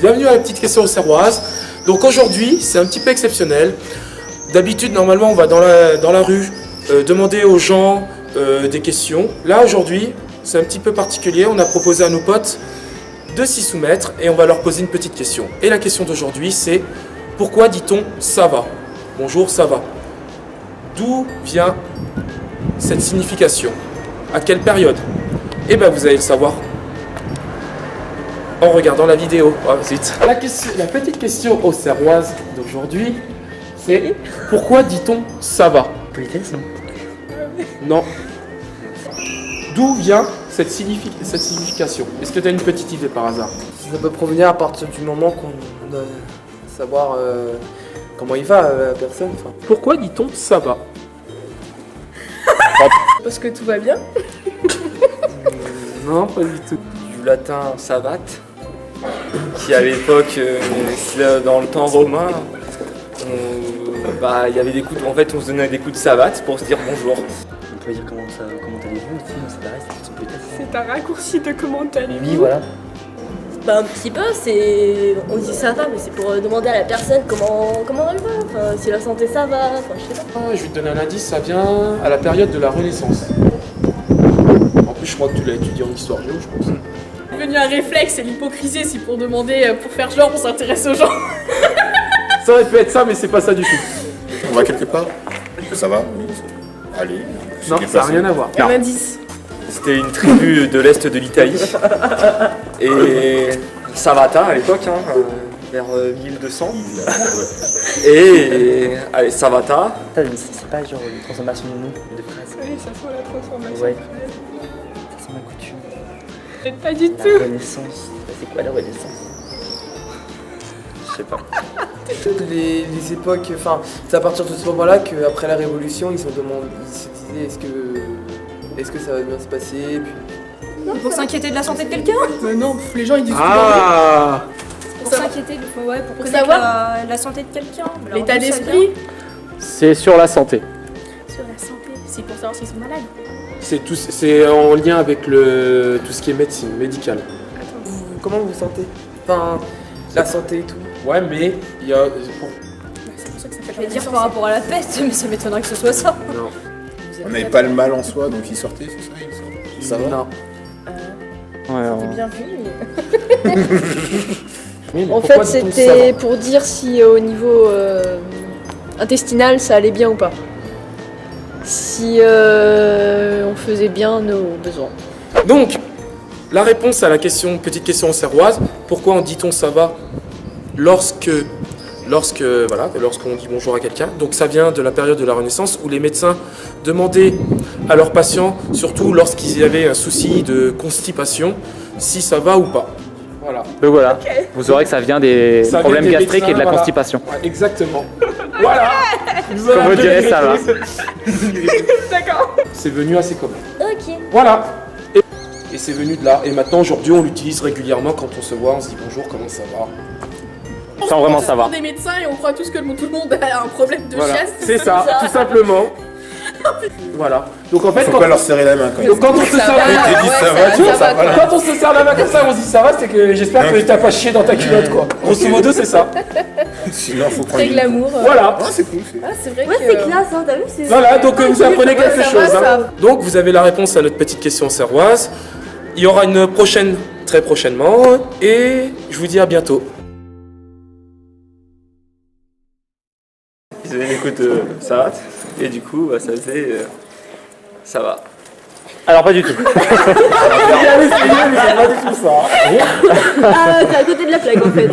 Bienvenue à la petite question auxerroise. Donc aujourd'hui, c'est un petit peu exceptionnel. D'habitude, normalement, on va dans la rue demander aux gens des questions. Là, aujourd'hui, c'est un petit peu particulier. On a proposé à nos potes de s'y soumettre et on va leur poser une petite question. Et la question d'aujourd'hui, c'est pourquoi dit-on ça va? Bonjour, ça va. D'où vient cette signification? À quelle période? Eh bien, vous allez le savoir en regardant la vidéo. Oh, zut. La petite question auxerroise d'aujourd'hui, c'est pourquoi dit-on ça va? Politesse, non? Non. D'où vient cette signification? Est-ce que tu as une petite idée par hasard? Ça peut provenir à partir du moment qu'on doit savoir comment il va la personne. Enfin. Pourquoi dit-on ça va? Parce que tout va bien. Non, pas du tout. Du latin savate, qui à l'époque, dans le temps romain, il y avait des coups en fait on se donnait des coups de savate pour se dire bonjour. On peut dire comment allez-vous aussi, ça reste, c'est une politesse. C'est un raccourci de comment allez-vous. Oui, voilà. Bah un petit peu, on dit ça va, mais c'est pour demander à la personne comment elle va, enfin si la santé ça va, enfin je sais pas. Je vais te donner un indice, ça vient à la période de la Renaissance. En plus, je crois que tu l'as étudié en histoire géo, je pense. C'est devenu un réflexe, et l'hypocrisie, c'est pour demander, pour faire genre on s'intéresse aux gens. Ça aurait pu être ça, mais c'est pas ça du tout. On va quelque part? Ça va? Allez. Non, ça n'a rien à voir. Un indice. C'était une tribu de l'est de l'Italie. Et Savata à l'époque, vers 1200. Et allez, Savata. C'est pas genre une transformation de nom, de phrase. Oui, ça faut la transformation. Ouais. Frère. Ça c'est ma coutume. Peut-être pas du La tout. Renaissance. C'est quoi la Renaissance? Je sais pas. Les époques, enfin, c'est à partir de ce moment-là qu'après la Révolution, ils se disaient est-ce que ça va bien se passer, puis... Pour s'inquiéter de la santé de quelqu'un? Mais non, les gens ils disent Ah! Pour s'inquiéter, pour connaître savoir la santé de quelqu'un. Alors, l'état d'où ça d'esprit. C'est sur la santé. vient? Sur la santé, c'est pour savoir s'ils sont malades. C'est en lien avec tout ce qui est médecine, médical. Comment vous vous sentez? Enfin, la santé et tout. Ouais, mais il y a... C'est pour ça que ça Je s'appelle vais dire Renaissance. par rapport à la peste, mais ça m'étonnerait que ce soit ça. Non. On n'avait pas le mal en soi, donc il sortait, c'est ça? Ça va? Non. C'est bien vu, mais... Oui, mais En pourquoi fait, dit-on c'était pour dire si au niveau intestinal ça allait bien ou pas. Si on faisait bien nos besoins. ça va? Donc, la réponse à la petite question auxerroise, pourquoi dit-on ça va lorsqu'on dit bonjour à quelqu'un? Donc ça vient de la période de la Renaissance où les médecins demandaient à leurs patients, surtout lorsqu'ils avaient un souci de constipation, si ça va ou pas. Voilà. Donc voilà, vous saurez que ça vient des Ça vient problèmes des gastriques médecins, et de la voilà. constipation. Ouais, exactement. Voilà. Comme vous direz, ça va. D'accord. C'est venu assez commun. Ok. Voilà. Et c'est venu de là. Et maintenant, aujourd'hui, on l'utilise régulièrement quand on se voit. On se dit bonjour, comment ça va? Sans vraiment On savoir. est des médecins et on croit tous que tout le monde a un problème de Voilà. chasse. C'est ça, tout simplement. Voilà. Donc en fait, Faut pas leur serrer la main quand même. donc, quand on se serre la main, J'ai dit ça va, tu vois, ça va. quand on se serre la main comme ça, on se dit ça va, c'est que j'espère que t'as pas chié dans ta culotte, quoi. Grosso modo, c'est ça. Sinon, faut prendre Très glamour. Voilà. Ah, c'est cool. Ah, c'est vrai Ouais, que... c'est classe, hein, t'as vu? C'est Voilà, donc vous apprenez quelque ça va, chose. ça. Hein. Donc vous avez la réponse à notre petite question serroise. Il y aura une prochaine très prochainement. Et je vous dis à bientôt. Ils avaient écoute Savate. Et du coup, ça faisait. Ça va. Alors pas du tout. C'est bien, mais c'est pas du tout ça. Ah, t'es à côté de la plaque en fait.